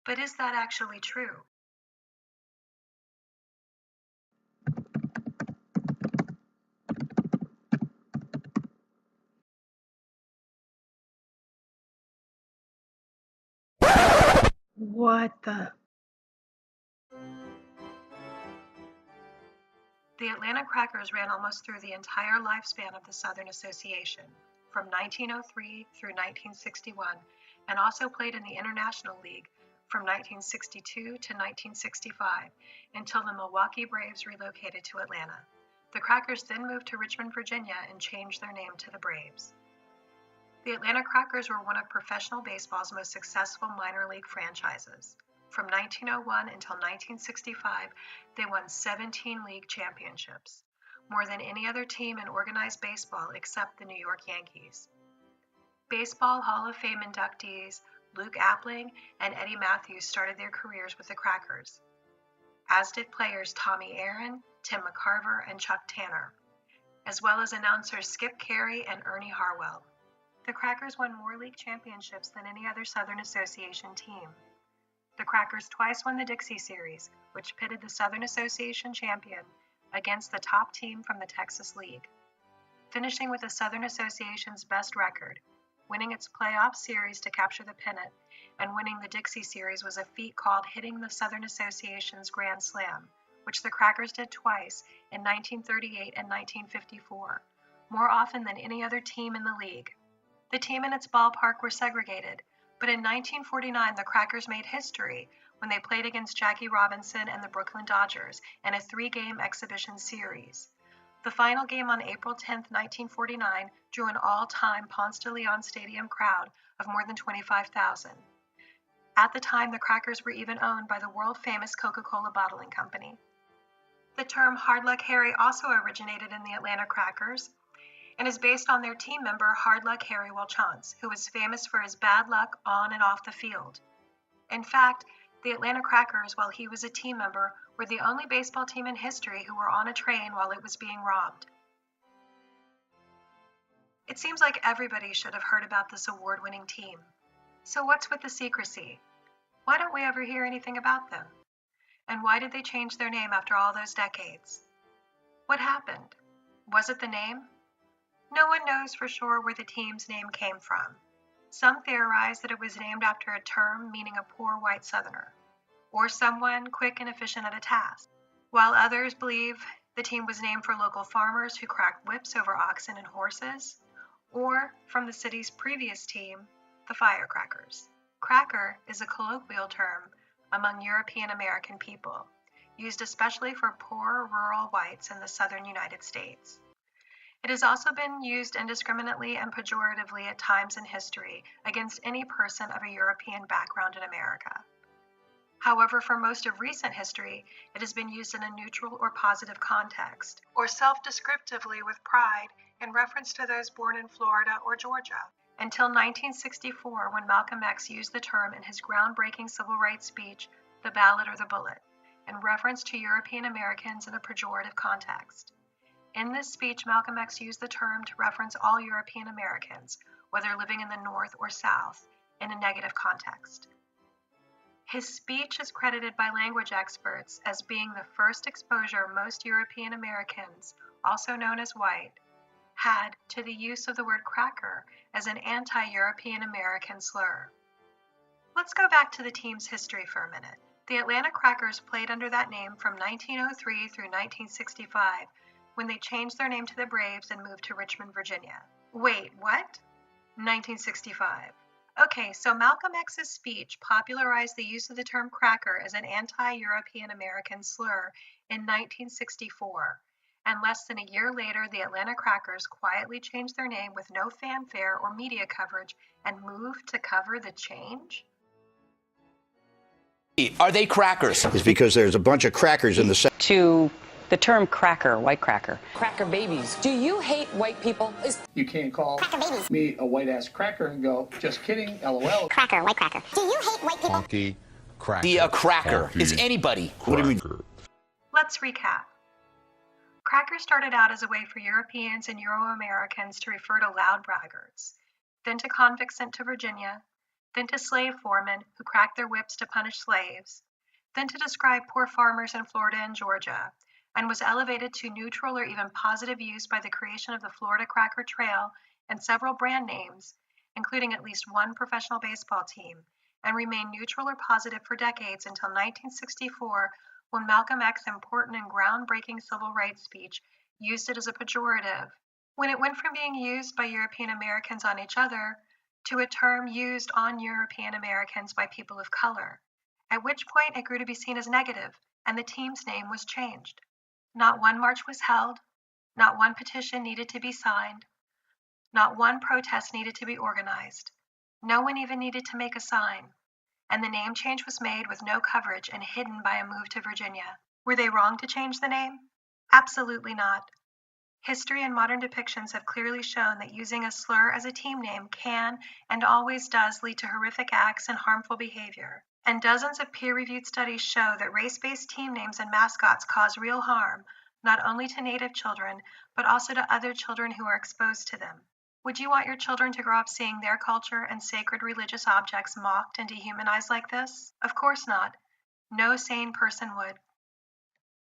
But is that actually true? What the? The Atlanta Crackers ran almost through the entire lifespan of the Southern Association, from 1903 through 1961, and also played in the International League from 1962 to 1965 until the Milwaukee Braves relocated to Atlanta. The Crackers then moved to Richmond, Virginia, and changed their name to the Braves. The Atlanta Crackers were one of professional baseball's most successful minor league franchises. From 1901 until 1965, they won 17 league championships, more than any other team in organized baseball except the New York Yankees. Baseball Hall of Fame inductees Luke Appling and Eddie Matthews started their careers with the Crackers, as did players Tommy Aaron, Tim McCarver, and Chuck Tanner, as well as announcers Skip Carey and Ernie Harwell. The Crackers won more league championships than any other Southern Association team. The Crackers twice won the Dixie Series, which pitted the Southern Association champion against the top team from the Texas League, finishing with the Southern Association's best record. Winning its playoff series to capture the pennant and winning the Dixie Series was a feat called hitting the Southern Association's Grand Slam, which the Crackers did twice in 1938 and 1954, more often than any other team in the league. The team and its ballpark were segregated, but in 1949 the Crackers made history when they played against Jackie Robinson and the Brooklyn Dodgers in a 3-game exhibition series. The final game on April 10, 1949, drew an all-time Ponce de Leon Stadium crowd of more than 25,000. At the time, the Crackers were even owned by the world-famous Coca-Cola bottling company. The term Hard Luck Harry also originated in the Atlanta Crackers and is based on their team member Hard Luck Harry Welchance, who was famous for his bad luck on and off the field. In fact, the Atlanta Crackers, while he was a team member, were the only baseball team in history who were on a train while it was being robbed. It seems like everybody should have heard about this award-winning team. So what's with the secrecy? Why don't we ever hear anything about them? And why did they change their name after all those decades? What happened? Was it the name? No one knows for sure where the team's name came from. Some theorize that it was named after a term meaning a poor white Southerner, or someone quick and efficient at a task, while others believe the team was named for local farmers who cracked whips over oxen and horses, or from the city's previous team, the Firecrackers. Cracker is a colloquial term among European American people, used especially for poor rural whites in the southern United States. It has also been used indiscriminately and pejoratively at times in history against any person of a European background in America. However, for most of recent history, it has been used in a neutral or positive context, or self-descriptively with pride in reference to those born in Florida or Georgia, until 1964 when Malcolm X used the term in his groundbreaking civil rights speech, The Ballot or the Bullet, in reference to European Americans in a pejorative context. In this speech, Malcolm X used the term to reference all European Americans, whether living in the North or South, in a negative context. His speech is credited by language experts as being the first exposure most European Americans, also known as white, had to the use of the word cracker as an anti-European American slur. Let's go back to the team's history for a minute. The Atlanta Crackers played under that name from 1903 through 1965, when they changed their name to the Braves and moved to Richmond, Virginia. Wait, what? 1965. Okay, so Malcolm X's speech popularized the use of the term cracker as an anti-European American slur in 1964, and less than a year later, the Atlanta Crackers quietly changed their name with no fanfare or media coverage and moved to cover the change? Are they crackers? It's because there's a bunch of crackers in the to the term cracker, white cracker. Cracker babies. Do you hate white people? You can't call me a white-ass cracker and go, just kidding, LOL. Cracker, white cracker. Do you hate white people? Honky cracker. Be a cracker. Honky is anybody. What do you mean? Let's recap. Cracker started out as a way for Europeans and Euro-Americans to refer to loud braggarts, then to convicts sent to Virginia, then to slave foremen who cracked their whips to punish slaves, then to describe poor farmers in Florida and Georgia, and was elevated to neutral or even positive use by the creation of the Florida Cracker Trail and several brand names, including at least one professional baseball team, and remained neutral or positive for decades until 1964, when Malcolm X's important and groundbreaking civil rights speech used it as a pejorative, when it went from being used by European Americans on each other to a term used on European Americans by people of color, at which point it grew to be seen as negative, and the team's name was changed. Not one march was held, not one petition needed to be signed, not one protest needed to be organized. No one even needed to make a sign. And the name change was made with no coverage and hidden by a move to Virginia. Were they wrong to change the name? Absolutely not. History and modern depictions have clearly shown that using a slur as a team name can and always does lead to horrific acts and harmful behavior. And dozens of peer-reviewed studies show that race-based team names and mascots cause real harm, not only to Native children, but also to other children who are exposed to them. Would you want your children to grow up seeing their culture and sacred religious objects mocked and dehumanized like this? Of course not. No sane person would.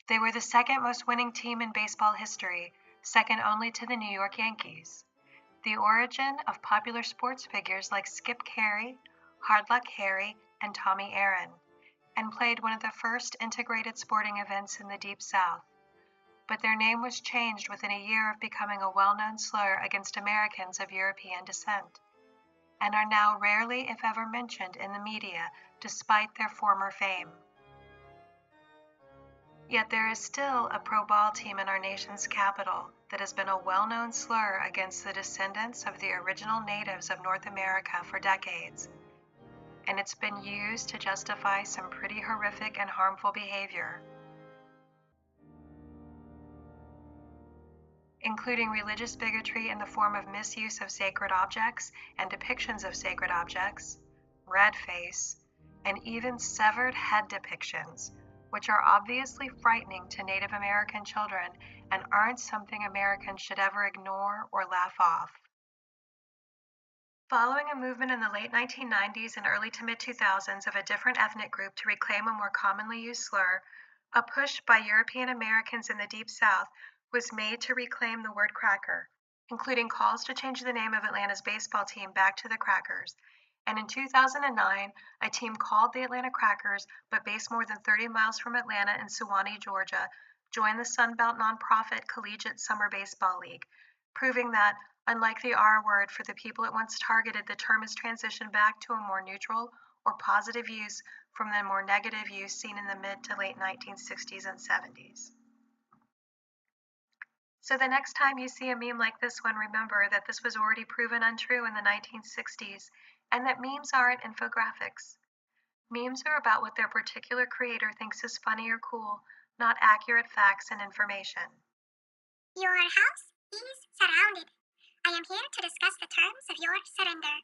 They were the second most winning team in baseball history, second only to the New York Yankees. The origin of popular sports figures like Skip Carey, Hard Luck Harry, and Tommy Aaron, and played one of the first integrated sporting events in the Deep South. But their name was changed within a year of becoming a well-known slur against Americans of European descent, and are now rarely, if ever, mentioned in the media, despite their former fame. Yet there is still a pro ball team in our nation's capital that has been a well-known slur against the descendants of the original natives of North America for decades, and it's been used to justify some pretty horrific and harmful behavior, including religious bigotry in the form of misuse of sacred objects and depictions of sacred objects, red face, and even severed head depictions, which are obviously frightening to Native American children and aren't something Americans should ever ignore or laugh off. Following a movement in the late 1990s and early to mid-2000s of a different ethnic group to reclaim a more commonly used slur, a push by European Americans in the Deep South was made to reclaim the word cracker, including calls to change the name of Atlanta's baseball team back to the Crackers. And in 2009, a team called the Atlanta Crackers, but based more than 30 miles from Atlanta in Suwanee, Georgia, joined the Sunbelt nonprofit Collegiate Summer Baseball League, proving that, unlike the R word for the people it once targeted, the term has transitioned back to a more neutral or positive use from the more negative use seen in the mid to late 1960s and 70s. So the next time you see a meme like this one, remember that this was already proven untrue in the 1960s, and that memes aren't infographics. Memes are about what their particular creator thinks is funny or cool, not accurate facts and information. Your house is surrounded. I am here to discuss the terms of your surrender.